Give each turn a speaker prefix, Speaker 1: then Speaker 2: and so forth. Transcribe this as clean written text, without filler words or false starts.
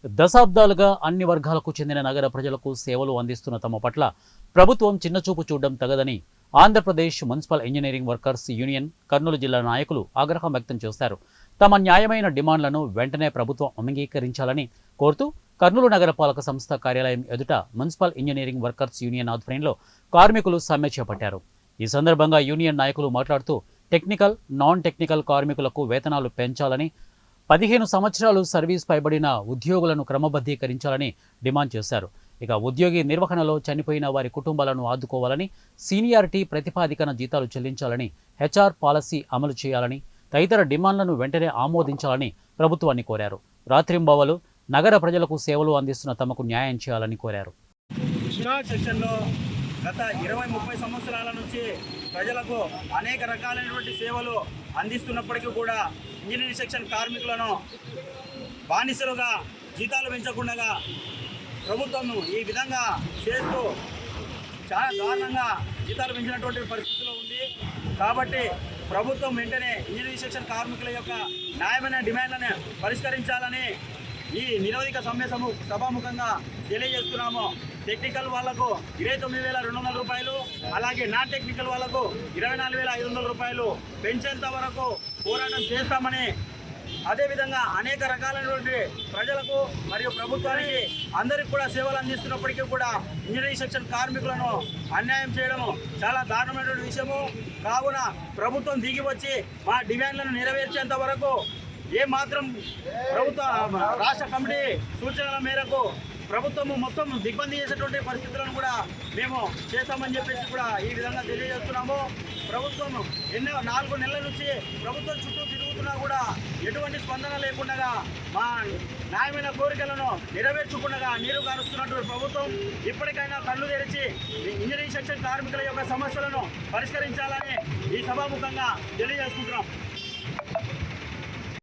Speaker 1: దశాబ్దాలుగా అన్ని వర్గాలకు చెందిన నగర ప్రజలకు సేవలు అందిస్తున్న తమ పట్ల ప్రభుత్వం చిన్నచూపు చూడడం తగదని Andhra Pradesh municipal engineering workers union Kurnool జిల్లా నాయకులు ఆగ్రహం వ్యక్తం చేశారు. తమ న్యాయమైన డిమాండ్లను వెంటనే ప్రభుత్వం అంగీకరించాలని కోరుతూ కర్నూలు నగరపాలక సంస్థ కార్యాలయం ఎదుట మున్సిపల్ ఇంజనీరింగ్ వర్కర్స్ యూనియన్ ఆధ్వర్యంలో కార్మికులు సమ్మె చేపట్టారు. ఈ సందర్భంగా యూనియన్ నాయకులు మాట్లాడుతూ టెక్నికల్, నాన్ టెక్నికల్ కార్మికులకు వేతనాలు పెంచాలని, 15 సంవత్సరాలు సర్వీస్ పైబడిన ఉద్యోగులను క్రమబద్ధీకరించాలని డిమాండ్ చేశారు. ఇక ఉద్యోగి నిర్వహణలో చనిపోయిన వారి కుటుంబాలను ఆదుకోవాలని, సీనియారిటీ ప్రతిపాదికన జీతాలు చెల్లించాలని, హెచ్ఆర్ పాలసీ అమలు చేయాలని, తదితర డిమాండ్లను వెంటనే ఆమోదించాలని ప్రభుత్వాన్ని కోరారు. రాత్రింబవలు నగర ప్రజలకు సేవలు అందిస్తున్న తమకు న్యాయం చేయాలని కోరారు.
Speaker 2: గత 20-30 సంవత్సరాల నుంచి ప్రజలకు అనేక రకాలైనటువంటి సేవలు అందిస్తున్నప్పటికీ కూడా ఇంజనీరింగ్ సెక్షన్ కార్మికులను బానిసలుగా జీతాలు పెంచకుండా ప్రభుత్వం ఈ విధంగా చేస్తూ చాలా దారుణంగా జీతాలు పెంచినటువంటి పరిస్థితిలో ఉంది. కాబట్టి ప్రభుత్వం వెంటనే ఇంజనీరింగ్ సెక్షన్ కార్మికుల యొక్క న్యాయమైన డిమాండ్లను పరిష్కరించాలని ఈ నిరోధిక సమ్మె సభాముఖంగా తెలియజేస్తున్నాము. టెక్నికల్ వాళ్లకు 29,200 రూపాయలు, అలాగే నాన్ టెక్నికల్ వాళ్లకు 24,500 రూపాయలు పెంచేంత వరకు పోరాటం చేస్తామని, అదేవిధంగా అనేక రకాలైనటువంటి ప్రజలకు మరియు ప్రభుత్వానికి అందరికి కూడా సేవలు అందిస్తున్నప్పటికీ కూడా ఇంజనీరింగ్ సెక్షన్ కార్మికులను అన్యాయం చేయడం చాలా దారుణమైనటువంటి విషయము. కావున ప్రభుత్వం దిగి వచ్చి మా డిమాండ్లను నెరవేర్చేంత వరకు ఏమాత్రం ప్రభుత్వ రాష్ట్ర కమిటీ సూచనల మేరకు ప్రభుత్వము మొత్తం దిగ్బందీ చేసేటువంటి పరిస్థితులను కూడా మేము చేస్తామని చెప్పేసి కూడా ఈ విధంగా తెలియజేస్తున్నాము. ప్రభుత్వం 4 నెలల నుంచి ప్రభుత్వం చుట్టూ తిరుగుతున్నా కూడా ఎటువంటి స్పందన లేకుండా మా న్యాయమైన కోరికలను నెరవేర్చకుండా నీరు కారుస్తున్నటువంటి ప్రభుత్వం ఇప్పటికైనా కళ్ళు తెరిచి ఇంజనీరింగ్ సెక్షన్ కార్మికుల యొక్క సమస్యలను పరిష్కరించాలని ఈ సభాముఖంగా తెలియజేసుకుంటున్నాం.